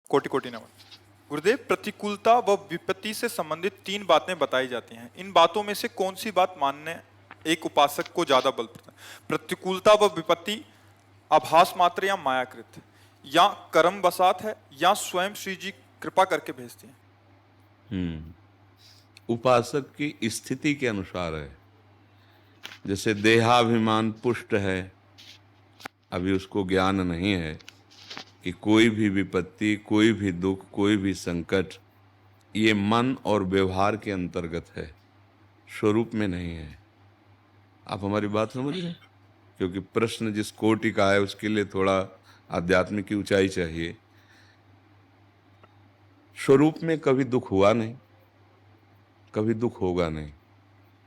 कोटि कोटि नमन। गुरुदेव, प्रतिकूलता व विपत्ति से संबंधित 3 बातें बताई जाती हैं। इन बातों में से कौन सी बात मानने एक उपासक को ज्यादा बल पड़ता है? प्रतिकूलता व विपत्ति आभास मात्र या मायाकृत, या कर्म बसात है, या स्वयं श्री जी कृपा करके भेजती हैं? उपासक की स्थिति के अनुसार है। जैसे देहाभिमान पुष्ट है, अभी उसको ज्ञान नहीं है कि कोई भी विपत्ति, कोई भी दुख, कोई भी संकट ये मन और व्यवहार के अंतर्गत है, स्वरूप में नहीं है। आप हमारी बात समझ रहे हैं? क्योंकि प्रश्न जिस कोटि का है उसके लिए थोड़ा आध्यात्मिक की ऊंचाई चाहिए। स्वरूप में कभी दुख हुआ नहीं, कभी दुख होगा नहीं।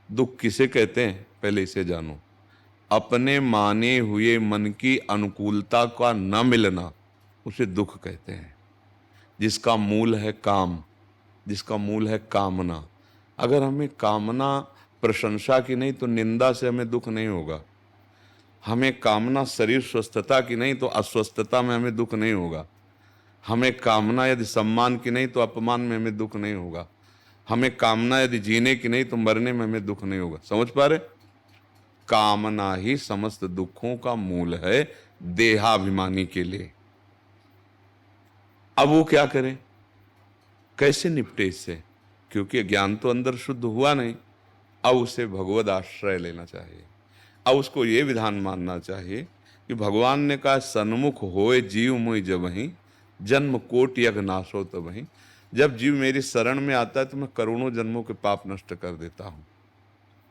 दुख किसे कहते हैं पहले इसे जानो। अपने माने हुए मन की अनुकूलता का न मिलना उसे दुख कहते हैं। जिसका मूल है काम, जिसका मूल है कामना। अगर हमें कामना प्रशंसा की नहीं तो निंदा से हमें दुख नहीं होगा। हमें कामना शरीर स्वस्थता की नहीं तो अस्वस्थता में हमें दुख नहीं होगा। हमें कामना यदि सम्मान की नहीं तो अपमान में हमें दुख नहीं होगा। हमें कामना यदि जीने की नहीं तो मरने में हमें दुख नहीं होगा। समझ पा रहे? कामना ही समस्त दुखों का मूल है देहाभिमानी के लिए। अब वो क्या करे, कैसे निपटे इससे? क्योंकि ज्ञान तो अंदर शुद्ध हुआ नहीं। अब उसे भगवद आश्रय लेना चाहिए। अब उसको ये विधान मानना चाहिए कि भगवान ने कहा सन्मुख होए जीव मुई जबहि, जन्म कोटि यज्ञ नाशो तबहि। जब जीव मेरी शरण में आता है तो मैं करोड़ों जन्मों के पाप नष्ट कर देता हूं।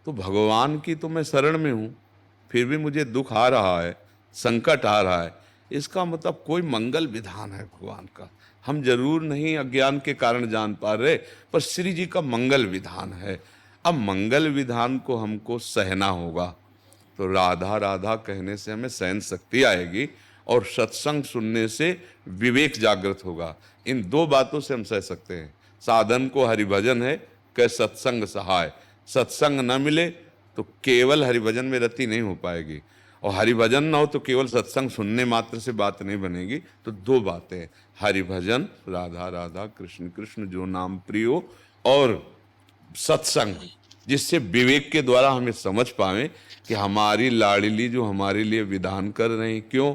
तो भगवान की तो मैं शरण में हूं, फिर भी मुझे दुख आ रहा है, संकट आ रहा है, इसका मतलब कोई मंगल विधान है भगवान का। हम जरूर नहीं अज्ञान के कारण जान पा रहे, पर श्री जी का मंगल विधान है। अब मंगल विधान को हमको सहना होगा। तो राधा राधा कहने से हमें सहन शक्ति आएगी और सत्संग सुनने से विवेक जागृत होगा। इन 2 बातों से हम सह सकते हैं। साधन को हरिभजन है, कै सत्संग सहाय। सत्संग न मिले तो केवल हरिभजन में रति नहीं हो पाएगी, और हरिभजन ना हो तो केवल सत्संग सुनने मात्र से बात नहीं बनेगी। तो 2 बातें, हरिभजन राधा राधा कृष्ण कृष्ण जो नाम प्रियो, और सत्संग जिससे विवेक के द्वारा हमें समझ पाए कि हमारी लाडली जो हमारे लिए विधान कर रहे हैं। क्यों?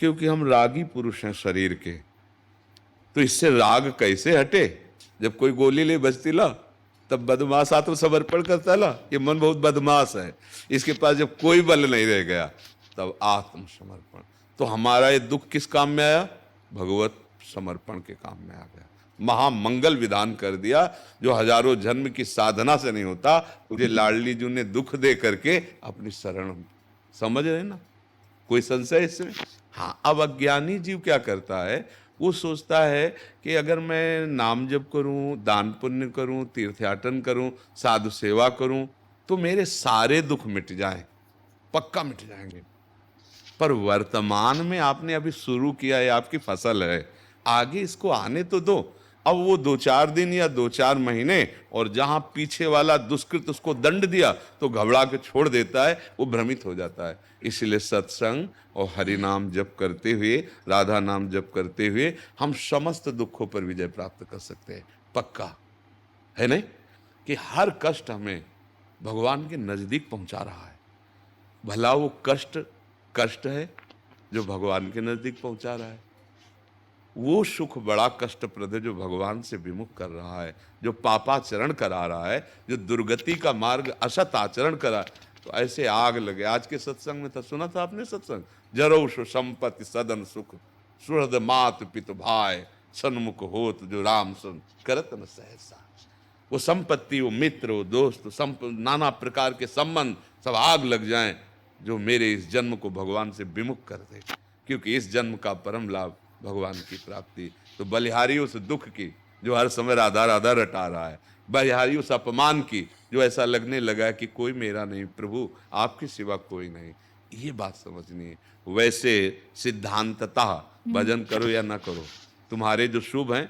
क्योंकि हम रागी पुरुष हैं शरीर के। तो इससे राग कैसे हटे? जब कोई गोली ले बजती ला तब बदमाश आत्मसमर्पण करता ला, ये मन बहुत बदमाश है, इसके पास जब कोई बल नहीं रह गया तब आत्मसमर्पण। तो हमारा ये दुख किस काम में आया? भगवत समर्पण के काम में आ गया। महामंगल विधान कर दिया जो हजारों जन्म की साधना से नहीं होता। मुझे लाडली जी ने दुख दे करके अपनी शरण, समझ रहे ना? कोई संशय इसमें? हाँ, अब अज्ञानी जीव क्या करता है, वो सोचता है कि अगर मैं नाम जप करूं, दान पुण्य करूं, तीर्थयाटन करूं, साधु सेवा करूं तो मेरे सारे दुख मिट जाएं, पक्का मिट जाएंगे। पर वर्तमान में आपने अभी शुरू किया है, आपकी फसल है, आगे इसको आने तो दो। अब वो 2-4 दिन या 2-4 महीने, और जहां पीछे वाला दुष्कृत उसको दंड दिया तो घबरा के छोड़ देता है, वो भ्रमित हो जाता है। इसलिए सत्संग और हरि नाम जप करते हुए, राधा नाम जप करते हुए हम समस्त दुखों पर विजय प्राप्त कर सकते हैं। पक्का है नहीं कि हर कष्ट हमें भगवान के नजदीक पहुंचा रहा है। भला वो कष्ट कष्ट है जो भगवान के नजदीक पहुंचा रहा है। वो सुख बड़ा कष्टप्रद है जो भगवान से विमुख कर रहा है, जो पापाचरण करा रहा है, जो दुर्गति का मार्ग असत आचरण करा। तो ऐसे आग लगे। आज के सत्संग में था, सुना था आपने सत्संग? जरो संपत्ति सदन सुख, सुहृद मात पित भाई, सन्मुख होत जो राम सुन करत न सहसा। वो संपत्ति, वो मित्र, वो दोस्त, नाना प्रकार के संबंध सब आग लग जाएं जो मेरे इस जन्म को भगवान से विमुख कर दे। क्योंकि इस जन्म का परम लाभ भगवान की प्राप्ति। तो बलिहारी उस दुख की जो हर समय राधा राधा रटा रहा है, बलिहारी उस अपमान की जो ऐसा लगने लगा कि कोई मेरा नहीं प्रभु, आपके सिवा कोई नहीं। ये बात समझनी है। वैसे सिद्धांततः भजन करो या ना करो, तुम्हारे जो शुभ हैं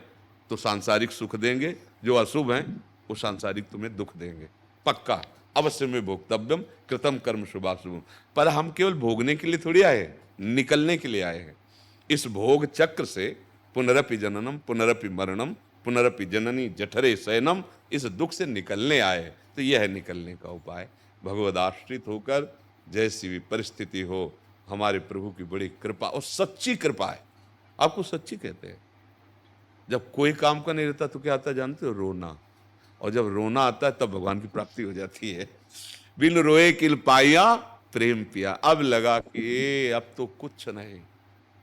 तो सांसारिक सुख देंगे, जो अशुभ हैं वो सांसारिक तुम्हें दुख देंगे। पक्का अवश्य में भोक्तव्यम कृतम कर्म शुभाशुभम। पर हम केवल भोगने के लिए थोड़ी आए हैं, निकलने के लिए आए हैं। इस भोग चक्र से पुनरपि जननम पुनरपि मरणम पुनरपि जननी जठरे शयनम, इस दुख से निकलने आए। तो यह है निकलने का उपाय, भगवदाश्रित होकर जैसी भी परिस्थिति हो, हमारे प्रभु की बड़ी कृपा, और सच्ची कृपा है। आपको सच्ची कहते हैं। जब कोई काम का नहीं रहता तो क्या आता है जानते हो? रोना। और जब रोना आता है तब भगवान की प्राप्ति हो जाती है। बिन रोए किल पाया प्रेम पिया। अब लगा कि अब तो कुछ नहीं,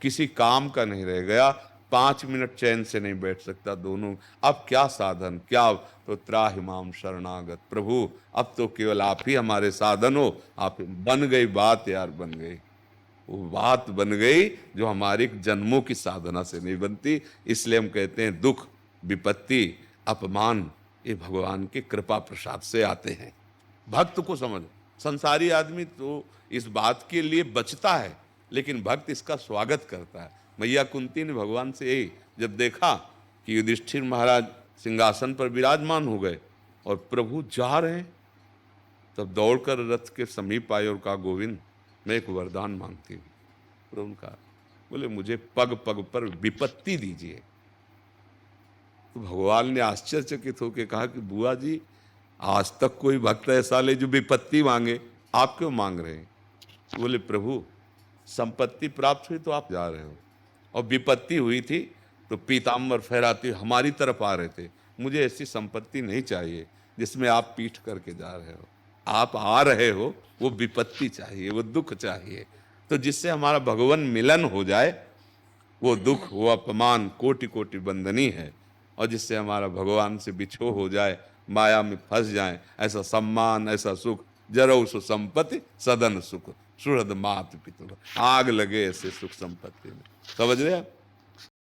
किसी काम का नहीं रह गया, 5 मिनट चैन से नहीं बैठ सकता दोनों। अब क्या साधन, क्या? तो त्राहिमाम शरणागत, प्रभु अब तो केवल आप ही हमारे साधन हो। आप बन गई बात यार, बन गई वो बात बन गई जो हमारी जन्मों की साधना से नहीं बनती। इसलिए हम कहते हैं दुख, विपत्ति, अपमान ये भगवान की कृपा प्रसाद से आते हैं। भक्त को समझ, संसारी आदमी तो इस बात के लिए बचता है, लेकिन भक्त इसका स्वागत करता है। मैया कुंती ने भगवान से यही जब देखा कि युधिष्ठिर महाराज सिंहासन पर विराजमान हो गए और प्रभु जा रहे हैं, तब दौड़कर रथ के समीप आए और कहा, गोविंद मैं एक वरदान मांगती हूँ। प्रभु ने कहा, बोले मुझे पग पग पर विपत्ति दीजिए। तो भगवान ने आश्चर्यचकित होकर कहा कि बुआ जी, आज तक कोई भक्त ऐसा ले जो विपत्ति मांगे, आप क्यों मांग रहे हैं? बोले प्रभु संपत्ति प्राप्त हुई तो आप जा रहे हो, और विपत्ति हुई थी तो पीताम्बर फहराते हमारी तरफ आ रहे थे। मुझे ऐसी संपत्ति नहीं चाहिए जिसमें आप पीठ करके जा रहे हो। आप आ रहे हो, वो विपत्ति चाहिए, वो दुख चाहिए। तो जिससे हमारा भगवान मिलन हो जाए, वो दुख, वो अपमान कोटि कोटि बंदनी है। और जिससे हमारा भगवान से बिछो हो जाए, माया में फंस जाए, ऐसा सम्मान, ऐसा सुख, जरौ सु संपत्ति सदन सुख, सुहृद मात पितु, आग लगे ऐसे सुख संपत्ति में। समझ रहे आप?